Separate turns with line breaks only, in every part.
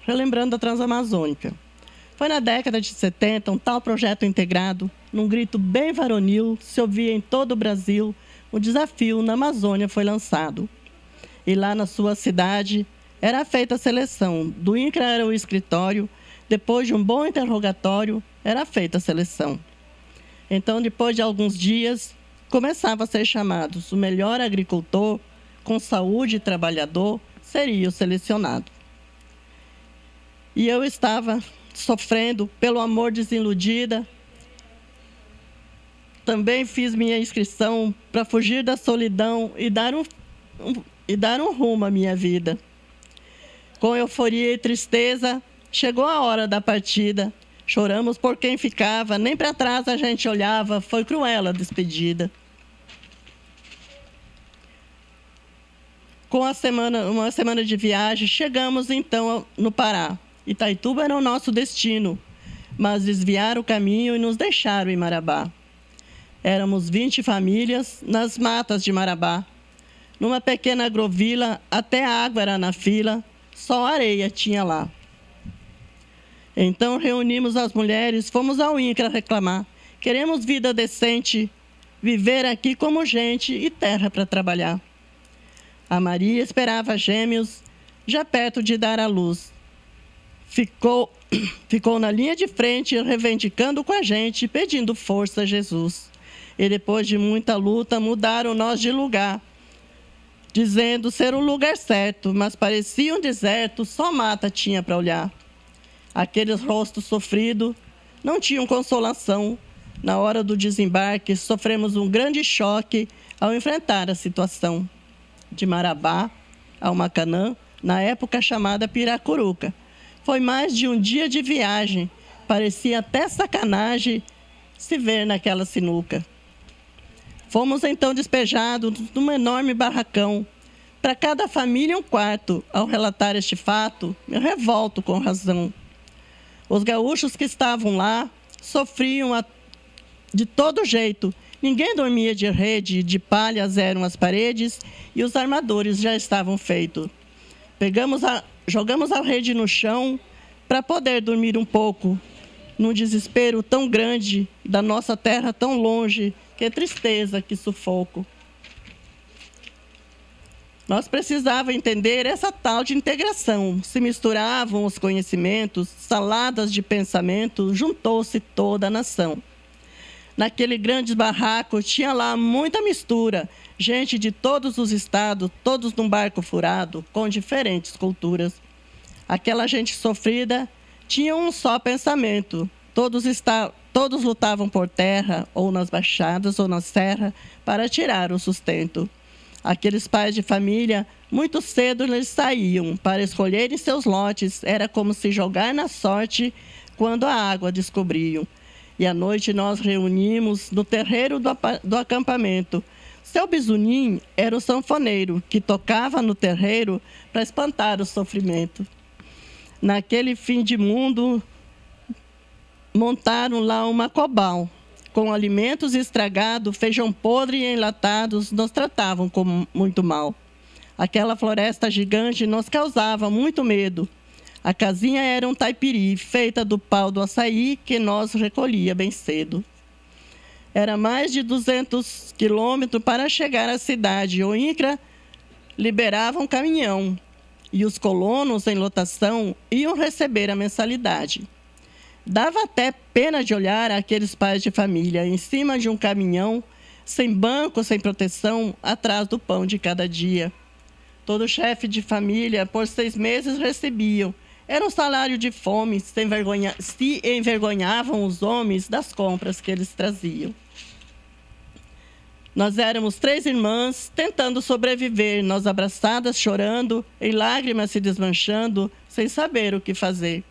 relembrando a Transamazônica. Foi na década de 70, um tal projeto integrado, num grito bem varonil, se ouvia em todo o Brasil, o desafio na Amazônia foi lançado. E lá na sua cidade, era feita a seleção. Do INCRA era o escritório, depois de um bom interrogatório, era feita a seleção. Então, depois de alguns dias, começava a ser chamados. O melhor agricultor, com saúde e trabalhador, seria o selecionado. E eu estava sofrendo pelo amor desiludida. Também fiz minha inscrição para fugir da solidão e dar um rumo à minha vida. Com euforia e tristeza, chegou a hora da partida. Choramos por quem ficava, nem para trás a gente olhava, foi cruel a despedida. Com uma semana de viagem, chegamos então no Pará. Itaituba era o nosso destino, mas desviaram o caminho e nos deixaram em Marabá. Éramos 20 famílias nas matas de Marabá. Numa pequena agrovila, até a água era na fila, só areia tinha lá. Então reunimos as mulheres, fomos ao INCRA reclamar. Queremos vida decente, viver aqui como gente e terra para trabalhar. A Maria esperava gêmeos, já perto de dar à luz. Ficou na linha de frente, reivindicando com a gente, pedindo força a Jesus. E depois de muita luta, mudaram nós de lugar, dizendo ser o lugar certo, mas parecia um deserto, só mata tinha para olhar. Aqueles rostos sofridos não tinham consolação. Na hora do desembarque, sofremos um grande choque ao enfrentar a situação. De Marabá ao Macanã, na época chamada Piracuruca. Foi mais de um dia de viagem, parecia até sacanagem se ver naquela sinuca. Fomos então despejados num enorme barracão. Para cada família um quarto. Ao relatar este fato, me revolto com razão. Os gaúchos que estavam lá sofriam de todo jeito. Ninguém dormia de rede, de palhas eram as paredes e os armadores já estavam feitos. Jogamos a rede no chão para poder dormir um pouco, num desespero tão grande, da nossa terra tão longe, que tristeza, que sufoco. Nós precisávamos entender essa tal de integração. Se misturavam os conhecimentos, saladas de pensamento, juntou-se toda a nação. Naquele grande barraco tinha lá muita mistura, gente de todos os estados, todos num barco furado, com diferentes culturas. Aquela gente sofrida tinha um só pensamento. Todos lutavam por terra, ou nas baixadas, ou na serra, para tirar o sustento. Aqueles pais de família, muito cedo eles saíam para escolherem seus lotes. Era como se jogar na sorte quando a água descobriam. E à noite nós reunimos no terreiro do acampamento. Seu Bisunim era o sanfoneiro que tocava no terreiro para espantar o sofrimento. Naquele fim de mundo, montaram lá uma cobal. Com alimentos estragados, feijão podre e enlatados, nos tratavam com muito mal. Aquela floresta gigante nos causava muito medo. A casinha era um taipiri, feita do pau do açaí, que nós recolhia bem cedo. Era mais de 200 quilômetros para chegar à cidade. O INCRA liberava um caminhão e os colonos em lotação iam receber a mensalidade. Dava até pena de olhar aqueles pais de família em cima de um caminhão, sem banco, sem proteção, atrás do pão de cada dia. Todo chefe de família, por 6 meses, recebiam. Era um salário de fome, se envergonhavam os homens das compras que eles traziam. Nós éramos 3 irmãs tentando sobreviver, nós abraçadas, chorando, em lágrimas se desmanchando, sem saber o que fazer.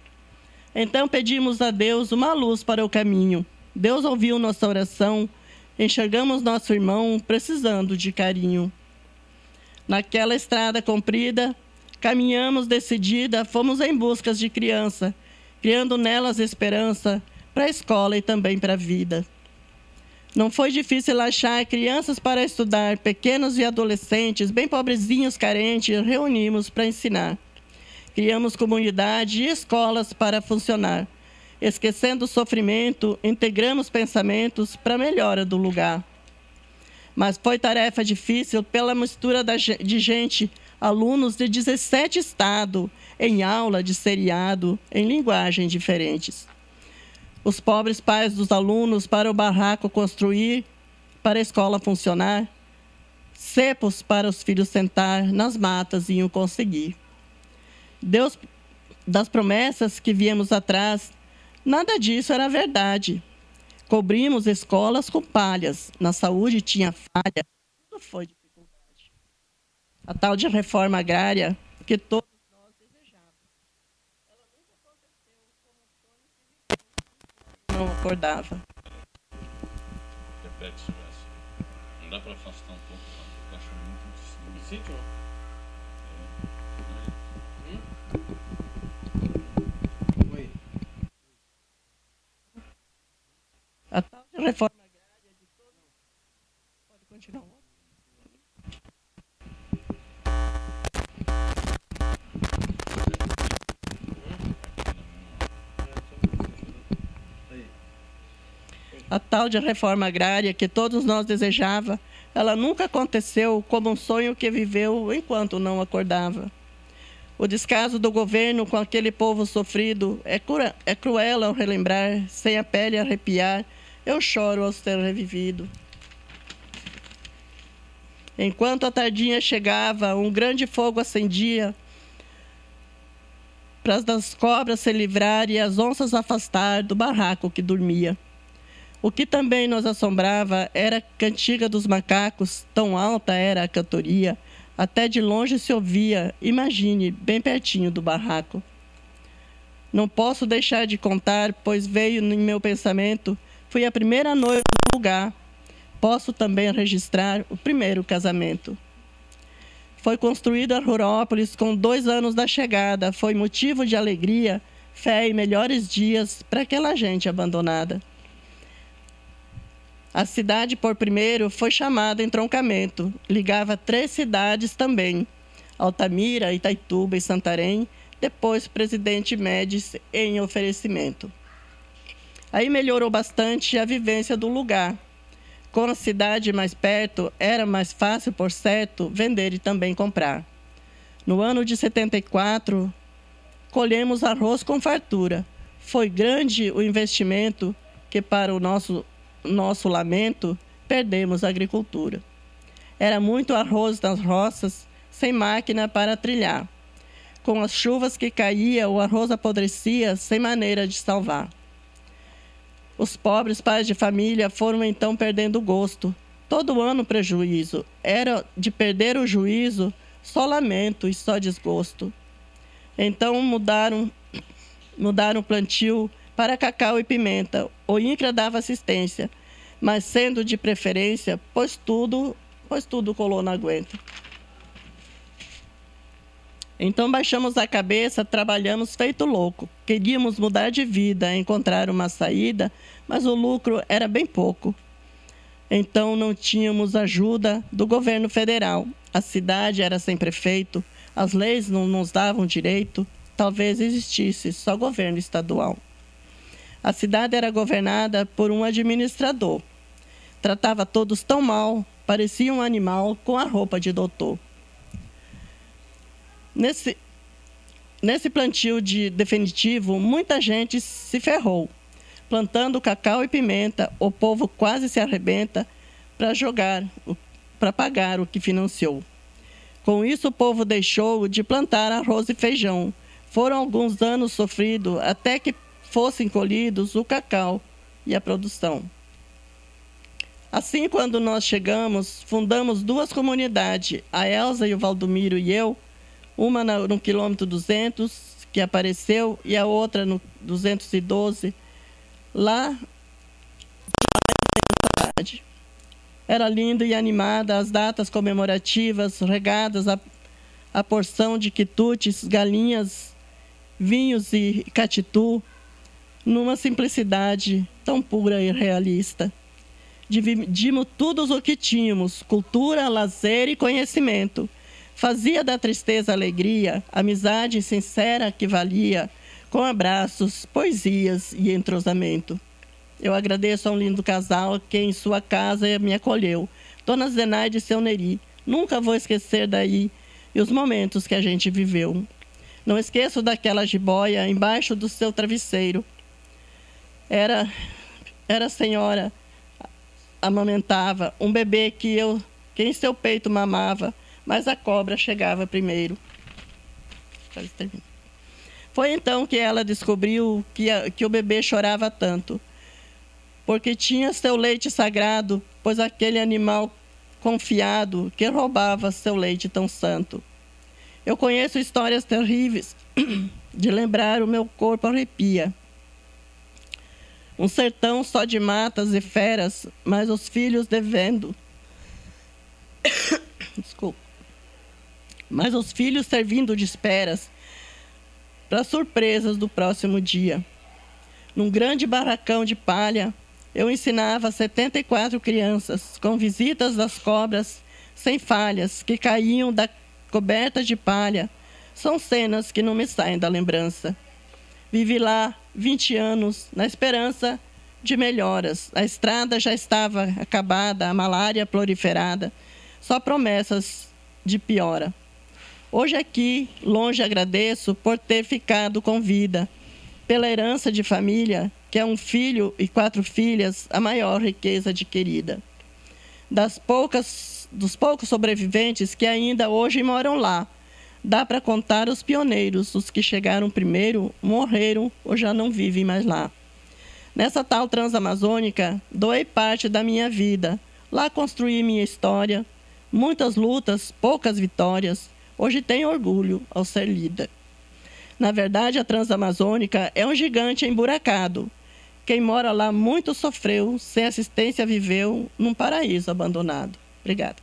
Então pedimos a Deus uma luz para o caminho. Deus ouviu nossa oração, enxergamos nosso irmão precisando de carinho. Naquela estrada comprida, caminhamos decidida, fomos em busca de criança, criando nelas esperança para a escola e também para a vida. Não foi difícil achar crianças para estudar, pequenos e adolescentes, bem pobrezinhos, carentes, reunimos para ensinar. Criamos comunidade e escolas para funcionar. Esquecendo o sofrimento, integramos pensamentos para a melhora do lugar. Mas foi tarefa difícil pela mistura de gente, alunos de 17 estados, em aula de seriado, em linguagens diferentes. Os pobres pais dos alunos para o barraco construir, para a escola funcionar, cepos para os filhos sentar, nas matas iam conseguir. Deus, das promessas que viemos atrás, nada disso era verdade. Cobrimos escolas com palhas, na saúde tinha falha, tudo foi dificuldade. A tal de reforma agrária que todos nós desejávamos, ela nunca aconteceu como um sonho que vivemos, não acordava.
Repete isso, não dá para afastar um pouco, eu acho muito difícil.
Oi.
A tal de reforma agrária de todo... Pode continuar. A tal de reforma agrária que todos nós desejava, ela nunca aconteceu como um sonho que viveu enquanto não acordava. O descaso do governo com aquele povo sofrido é cruel ao relembrar, sem a pele arrepiar, eu choro ao ter revivido. Enquanto a tardinha chegava, um grande fogo acendia, para das cobras se livrar e as onças afastar do barraco que dormia. O que também nos assombrava era a cantiga dos macacos, tão alta era a cantoria, até de longe se ouvia, imagine, bem pertinho do barraco. Não posso deixar de contar, pois veio em meu pensamento, fui a primeira noiva do lugar. Posso também registrar o primeiro casamento. Foi construída a Rurópolis com 2 anos da chegada, foi motivo de alegria, fé e melhores dias para aquela gente abandonada. A cidade, por primeiro, foi chamada entroncamento. Ligava 3 cidades também, Altamira, Itaituba e Santarém, depois Presidente Médici em oferecimento. Aí melhorou bastante a vivência do lugar. Com a cidade mais perto, era mais fácil, por certo, vender e também comprar. No ano de 74, colhemos arroz com fartura. Foi grande o investimento que, para o nosso lamento, perdemos a agricultura. Era muito arroz nas roças, sem máquina para trilhar. Com as chuvas que caíam, o arroz apodrecia, sem maneira de salvar. Os pobres pais de família foram então perdendo o gosto. Todo ano prejuízo. Era de perder o juízo, só lamento e só desgosto. Então mudaram o plantio para cacau e pimenta. O INCRA dava assistência, mas sendo de preferência, pois tudo colou na aguenta. Então baixamos a cabeça, trabalhamos feito louco. Queríamos mudar de vida, encontrar uma saída, mas o lucro era bem pouco. Então não tínhamos ajuda do governo federal. A cidade era sem prefeito, as leis não nos davam direito, talvez existisse só governo estadual. A cidade era governada por um administrador. Tratava todos tão mal, parecia um animal com a roupa de doutor. Nesse plantio definitivo, muita gente se ferrou. Plantando cacau e pimenta, o povo quase se arrebenta para pagar o que financiou. Com isso, o povo deixou de plantar arroz e feijão. Foram alguns anos sofridos até que fossem colhidos o cacau e a produção. Assim, quando nós chegamos, fundamos 2 comunidades, a Elza e o Valdomiro e eu, uma no quilômetro 200, que apareceu, e a outra no 212, lá na cidade. Era linda e animada as datas comemorativas, regadas a porção de quitutes, galinhas, vinhos e catitu, numa simplicidade tão pura e realista. Dividimos tudo o que tínhamos, cultura, lazer e conhecimento. Fazia da tristeza alegria, amizade sincera que valia, com abraços, poesias e entrosamento. Eu agradeço a um lindo casal que em sua casa me acolheu, Dona Zenaide e seu Neri. Nunca vou esquecer daí e os momentos que a gente viveu. Não esqueço daquela jiboia embaixo do seu travesseiro. Era a senhora amamentava um bebê que em seu peito mamava, mas a cobra chegava primeiro. Foi então que ela descobriu que o bebê chorava tanto, porque tinha seu leite sagrado, pois aquele animal confiado que roubava seu leite tão santo. Eu conheço histórias terríveis, de lembrar o meu corpo arrepia. Um sertão só de matas e feras, mas os filhos devendo. Desculpa. Mas os filhos servindo de esperas para surpresas do próximo dia. Num grande barracão de palha, eu ensinava 74 crianças, com visitas das cobras sem falhas, que caíam da coberta de palha. São cenas que não me saem da lembrança. Vivi lá 20 anos, na esperança de melhoras. A estrada já estava acabada, a malária proliferada. Só promessas de piora. Hoje aqui, longe, agradeço por ter ficado com vida, pela herança de família, que é um filho e 4 filhas, a maior riqueza adquirida. Dos poucos sobreviventes que ainda hoje moram lá, dá para contar os pioneiros, os que chegaram primeiro, morreram ou já não vivem mais lá. Nessa tal Transamazônica, doei parte da minha vida. Lá construí minha história, muitas lutas, poucas vitórias. Hoje tenho orgulho ao ser lida. Na verdade, a Transamazônica é um gigante emburacado. Quem mora lá muito sofreu, sem assistência viveu num paraíso abandonado. Obrigada.